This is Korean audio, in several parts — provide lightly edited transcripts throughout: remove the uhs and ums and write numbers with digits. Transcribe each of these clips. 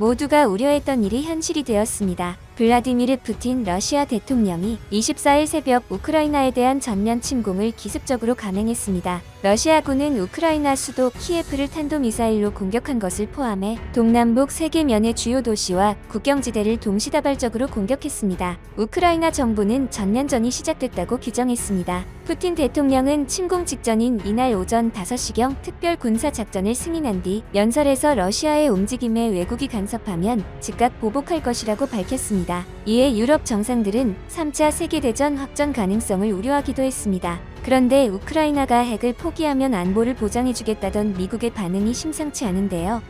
모두가 우려했던 일이 현실이 되었습니다. 블라디미르 푸틴 러시아 대통령이 24일 새벽 우크라이나에 대한 전면 침공을 기습적으로 감행했습니다. 러시아군은 우크라이나 수도 키예프를 탄도미사일로 공격한 것을 포함해 동남북 3개 주요 도시와 국경지대를 동시다발적으로 공격했습니다. 우크라이나 정부는 전면전이 시작됐다고 규정했습니다. 푸틴 대통령은 침공 직전인 이날 오전 5시경 특별 군사작전을 승인한 뒤 연설에서 러시아의 움직임에 왜곡이 간섭하면 즉각 보복할 것이라고 밝혔습니다. 이에 유럽 정상들은 3차 세계대전 확전 가능성을 우려하기도 했습니다. 그런데 우크라이나가 핵을 포기하면 안보를 보장해주겠다던 미국의 반응이 심상치 않은데요.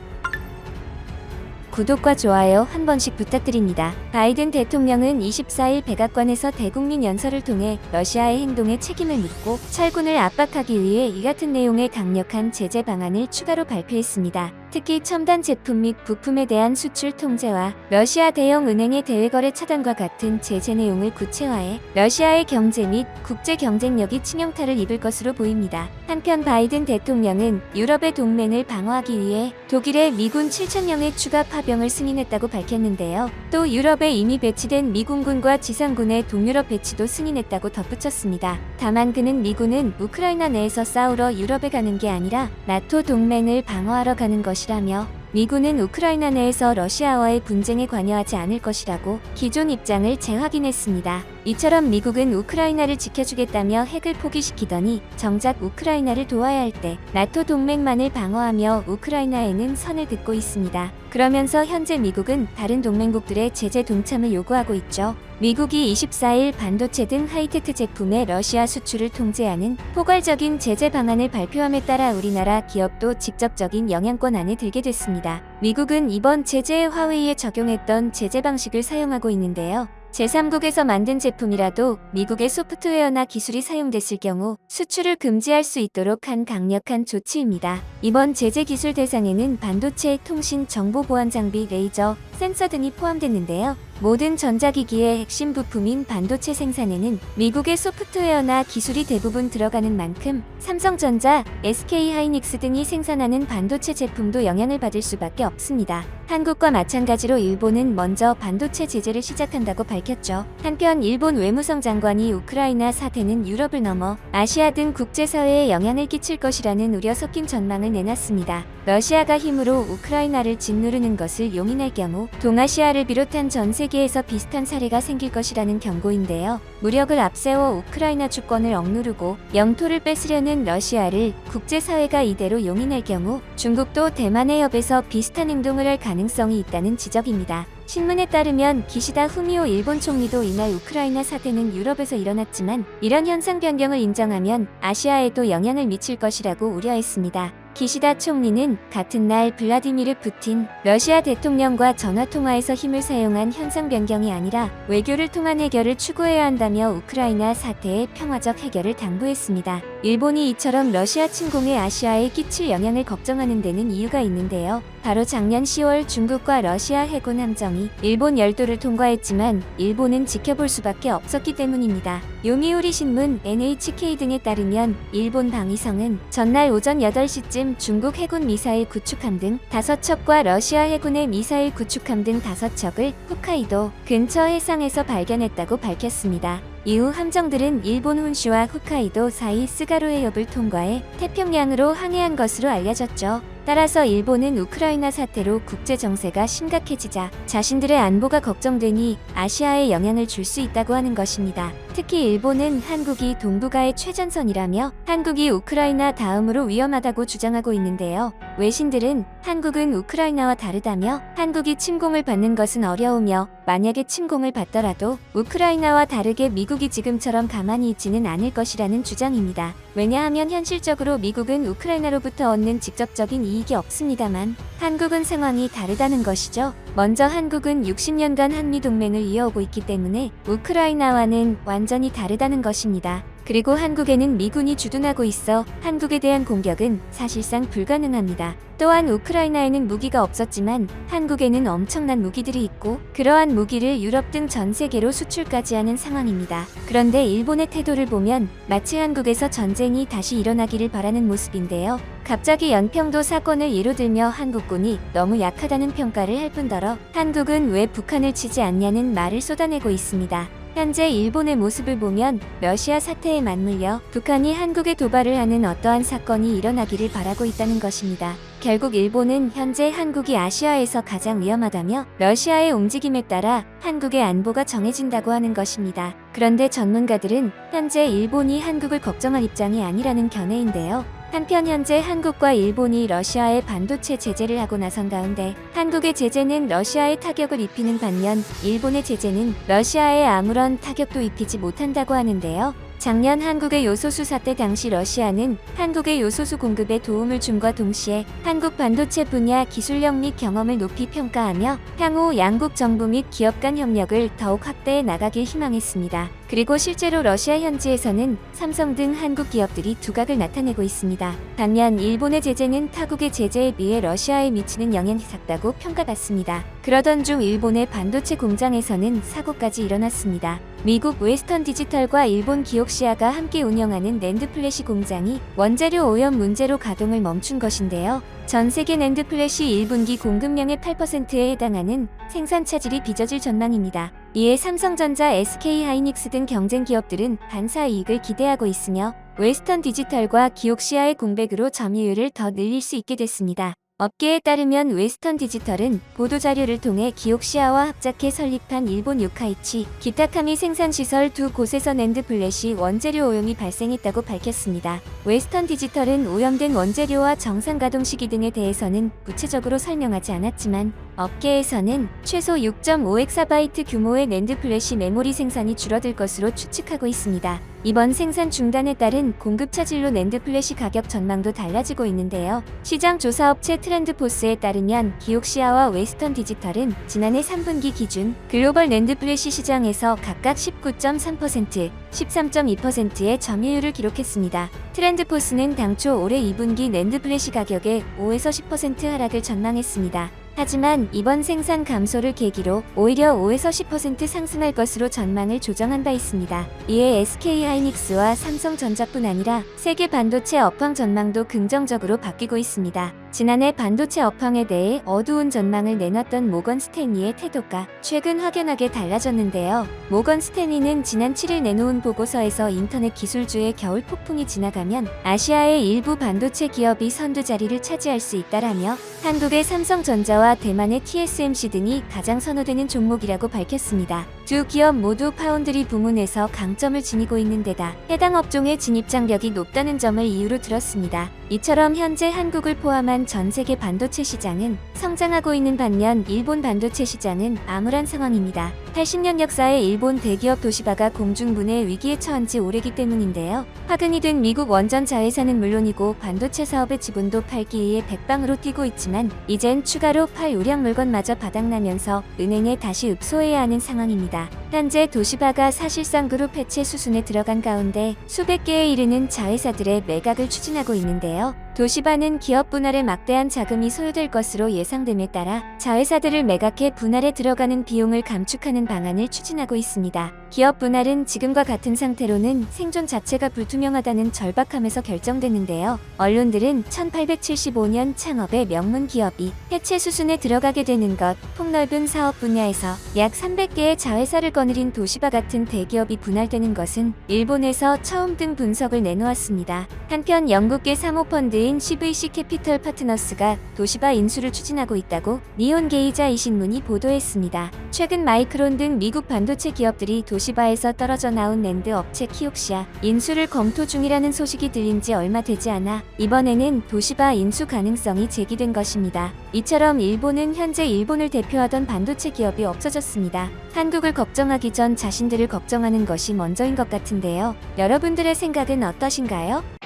구독과 좋아요 한 번씩 부탁드립니다. 바이든 대통령은 24일 백악관에서 대국민 연설을 통해 러시아의 행동에 책임을 묻고 철군을 압박하기 위해 이 같은 내용의 강력한 제재 방안을 추가로 발표했습니다. 특히 첨단 제품 및 부품에 대한 수출 통제와 러시아 대형 은행의 대외거래 차단과 같은 제재 내용을 구체화해 러시아의 경제 및 국제 경쟁력이 치명타를 입을 것으로 보입니다. 한편 바이든 대통령은 유럽의 동맹을 방어하기 위해 독일에 미군 7,000명의 추가 파병을 승인했다고 밝혔는데요. 또 유럽에 이미 배치된 미군군과 지상군의 동유럽 배치도 승인했다고 덧붙였습니다. 다만 그는 미군은 우크라이나 내에서 싸우러 유럽에 가는 게 아니라 나토 동맹을 방어하러 가는 것이라며 미군은 우크라이나 내에서 러시아와의 분쟁에 관여하지 않을 것이라고 기존 입장을 재확인했습니다. 이처럼 미국은 우크라이나를 지켜주겠다며 핵을 포기시키더니 정작 우크라이나를 도와야 할 때 나토 동맹만을 방어하며 우크라이나에는 선을 긋고 있습니다. 그러면서 현재 미국은 다른 동맹국들의 제재 동참을 요구하고 있죠. 미국이 24일 반도체 등 하이테크 제품의 러시아 수출을 통제하는 포괄적인 제재 방안을 발표함에 따라 우리나라 기업도 직접적인 영향권 안에 들게 됐습니다. 미국은 이번 제재에 화웨이에 적용했던 제재 방식을 사용하고 있는데요. 제3국에서 만든 제품이라도 미국의 소프트웨어나 기술이 사용됐을 경우 수출을 금지할 수 있도록 한 강력한 조치입니다. 이번 제재 기술 대상에는 반도체, 통신, 정보 보안 장비, 레이저, 센서 등이 포함됐는데요. 모든 전자기기의 핵심 부품인 반도체 생산에는 미국의 소프트웨어나 기술이 대부분 들어가는 만큼 삼성전자, SK하이닉스 등이 생산하는 반도체 제품도 영향을 받을 수밖에 없습니다. 한국과 마찬가지로 일본은 먼저 반도체 제재를 시작한다고 밝혔죠. 한편 일본 외무성 장관이 우크라이나 사태는 유럽을 넘어 아시아 등 국제사회에 영향을 끼칠 것이라는 우려 섞인 전망을 내놨습니다. 러시아가 힘으로 우크라이나를 짓누르는 것을 용인할 경우 동아시아를 비롯한 전 세계에서 비슷한 사례가 생길 것이라는 경고인데요. 무력을 앞세워 우크라이나 주권을 억누르고 영토를 뺏으려는 러시아를 국제사회가 이대로 용인할 경우 중국도 대만 해협에서 비슷한 행동을 할 가능성이 있다는 지적입니다. 신문에 따르면 기시다 후미오 일본 총리도 이날 우크라이나 사태는 유럽에서 일어났지만 이런 현상 변경을 인정하면 아시아에도 영향을 미칠 것이라고 우려했습니다. 기시다 총리는 같은 날 블라디미르 푸틴 러시아 대통령과 전화통화에서 힘을 사용한 현상 변경이 아니라 외교를 통한 해결을 추구해야 한다며 우크라이나 사태의 평화적 해결을 당부했습니다. 일본이 이처럼 러시아 침공에 아시아에 끼칠 영향을 걱정하는 데는 이유가 있는데요. 바로 작년 10월 중국과 러시아 해군 함정이 일본 열도를 통과했지만 일본은 지켜볼 수밖에 없었기 때문입니다. 요미우리 신문, NHK 등에 따르면 일본 방위성은 전날 오전 8시쯤 중국 해군 미사일 구축함 등 5척과 러시아 해군의 미사일 구축함 등 5척을 홋카이도 근처 해상에서 발견했다고 밝혔습니다. 이후 함정들은 일본 혼슈와 홋카이도 사이 스가루 해협을 통과해 태평양으로 항해한 것으로 알려졌죠. 따라서 일본은 우크라이나 사태로 국제 정세가 심각해지자 자신들의 안보가 걱정되니 아시아에 영향을 줄 수 있다고 하는 것입니다. 특히 일본은 한국이 동북아의 최전선이라며 한국이 우크라이나 다음으로 위험하다고 주장하고 있는데요. 외신들은 한국은 우크라이나와 다르다며 한국이 침공을 받는 것은 어려우며 만약에 침공을 받더라도 우크라이나와 다르게 미국이 지금처럼 가만히 있지는 않을 것이라는 주장입니다. 왜냐하면 현실적으로 미국은 우크라이나로부터 얻는 직접적인 이익이 없습니다만 한국은 상황이 다르다는 것이죠. 먼저 한국은 60년간 한미동맹을 이어오고 있기 때문에 우크라이나와는 완전히 다르다는 것입니다. 그리고 한국에는 미군이 주둔하고 있어 한국에 대한 공격은 사실상 불가능합니다. 또한 우크라이나에는 무기가 없었지만 한국에는 엄청난 무기들이 있고 그러한 무기를 유럽 등 전 세계로 수출까지 하는 상황입니다. 그런데 일본의 태도를 보면 마치 한국에서 전쟁이 다시 일어나기를 바라는 모습인데요. 갑자기 연평도 사건을 예로 들며 한국군이 너무 약하다는 평가를 할 뿐더러 한국은 왜 북한을 치지 않냐는 말을 쏟아내고 있습니다. 현재 일본의 모습을 보면 러시아 사태에 맞물려 북한이 한국에 도발을 하는 어떠한 사건이 일어나기를 바라고 있다는 것입니다. 결국 일본은 현재 한국이 아시아에서 가장 위험하다며 러시아의 움직임에 따라 한국의 안보가 정해진다고 하는 것입니다. 그런데 전문가들은 현재 일본이 한국을 걱정할 입장이 아니라는 견해인데요. 한편 현재 한국과 일본이 러시아에 반도체 제재를 하고 나선 가운데 한국의 제재는 러시아에 타격을 입히는 반면 일본의 제재는 러시아에 아무런 타격도 입히지 못한다고 하는데요. 작년 한국의 요소수 사태 당시 러시아는 한국의 요소수 공급에 도움을 줌과 동시에 한국 반도체 분야 기술력 및 경험을 높이 평가하며 향후 양국 정부 및 기업 간 협력을 더욱 확대해 나가길 희망했습니다. 그리고 실제로 러시아 현지에서는 삼성 등 한국 기업들이 두각을 나타내고 있습니다. 반면 일본의 제재는 타국의 제재에 비해 러시아에 미치는 영향이 작다고 평가받습니다. 그러던 중 일본의 반도체 공장에서는 사고까지 일어났습니다. 미국 웨스턴 디지털과 일본 기옥시아가 함께 운영하는 낸드 플래시 공장이 원재료 오염 문제로 가동을 멈춘 것인데요. 전 세계 낸드 플래시 1분기 공급량의 8%에 해당하는 생산 차질이 빚어질 전망입니다. 이에 삼성전자, SK하이닉스 등 경쟁 기업들은 반사 이익을 기대하고 있으며 웨스턴 디지털과 기옥시아의 공백으로 점유율을 더 늘릴 수 있게 됐습니다. 업계에 따르면 웨스턴 디지털은 보도자료를 통해 기옥시아와 합작해 설립한 일본 요카이치, 기타카미 생산시설 두 곳에서 낸드 플래시 원재료 오염이 발생했다고 밝혔습니다. 웨스턴 디지털은 오염된 원재료와 정상 가동 시기 등에 대해서는 구체적으로 설명하지 않았지만 업계에서는 최소 6.5엑사바이트 규모의 낸드 플래시 메모리 생산이 줄어들 것으로 추측하고 있습니다. 이번 생산 중단에 따른 공급 차질로 낸드 플래시 가격 전망도 달라지고 있는데요. 시장 조사업체 트렌드포스에 따르면 기옥시아와 웨스턴 디지털은 지난해 3분기 기준 글로벌 낸드 플래시 시장에서 각각 19.3%, 13.2%의 점유율을 기록했습니다. 트렌드포스는 당초 올해 2분기 낸드 플래시 가격의 5에서 10% 하락을 전망했습니다. 하지만 이번 생산 감소를 계기로 오히려 5에서 10% 상승할 것으로 전망을 조정한 바 있습니다. 이에 SK하이닉스와 삼성전자뿐 아니라 세계 반도체 업황 전망도 긍정적으로 바뀌고 있습니다. 지난해 반도체 업황에 대해 어두운 전망을 내놨던 모건 스탠리의 태도가 최근 확연하게 달라졌는데요. 모건 스탠리는 지난 7일 내놓은 보고서에서 인터넷 기술주의 겨울 폭풍이 지나가면 아시아의 일부 반도체 기업이 선두 자리를 차지할 수 있다라며 한국의 삼성전자와 대만의 TSMC 등이 가장 선호되는 종목이라고 밝혔습니다. 두 기업 모두 파운드리 부문에서 강점을 지니고 있는 데다 해당 업종의 진입 장벽이 높다는 점을 이유로 들었습니다. 이처럼 현재 한국을 포함한 전 세계 반도체 시장은 성장하고 있는 반면 일본 반도체 시장은 암울한 상황입니다. 80년 역사의 일본 대기업 도시바가 공중분해 위기에 처한 지 오래기 때문인데요. 화근이 된 미국 원전 자회사는 물론이고 반도체 사업의 지분도 팔기 위해 백방으로 뛰고 있지만 이젠 추가로 팔 우량 물건마저 바닥나면서 은행에 다시 읍소해야 하는 상황입니다. 현재 도시바가 사실상 그룹 해체 수순에 들어간 가운데 수백 개에 이르는 자회사들의 매각을 추진하고 있는데요. 도시바는 기업 분할에 막대한 자금이 소요될 것으로 예상됨에 따라 자회사들을 매각해 분할에 들어가는 비용을 감축하는 방안을 추진하고 있습니다. 기업 분할은 지금과 같은 상태로는 생존 자체가 불투명하다는 절박함에서 결정됐는데요. 언론들은 1875년 창업의 명문 기업이 해체 수순에 들어가게 되는 것, 폭넓은 사업 분야에서 약 300개의 자회사를 거느린 도시바 같은 대기업이 분할되는 것은 일본에서 처음 등 분석을 내놓았습니다. 한편 영국계 사모펀드인 CVC 캐피털 파트너스가 도시바 인수를 추진하고 있다고 니혼게이자 이 신문이 보도했습니다. 최근 마이크론 등 미국 반도체 기업들이 도시바에서 떨어져 나온 낸드 업체 키옥시아 인수를 검토 중이라는 소식이 들린 지 얼마 되지 않아 이번에는 도시바 인수 가능성이 제기된 것입니다. 이처럼 일본은 현재 일본을 대표하던 반도체 기업이 없어졌습니다. 한국을 걱정하기 전 자신들을 걱정하는 것이 먼저인 것 같은데요. 여러분들의 생각은 어떠신가요?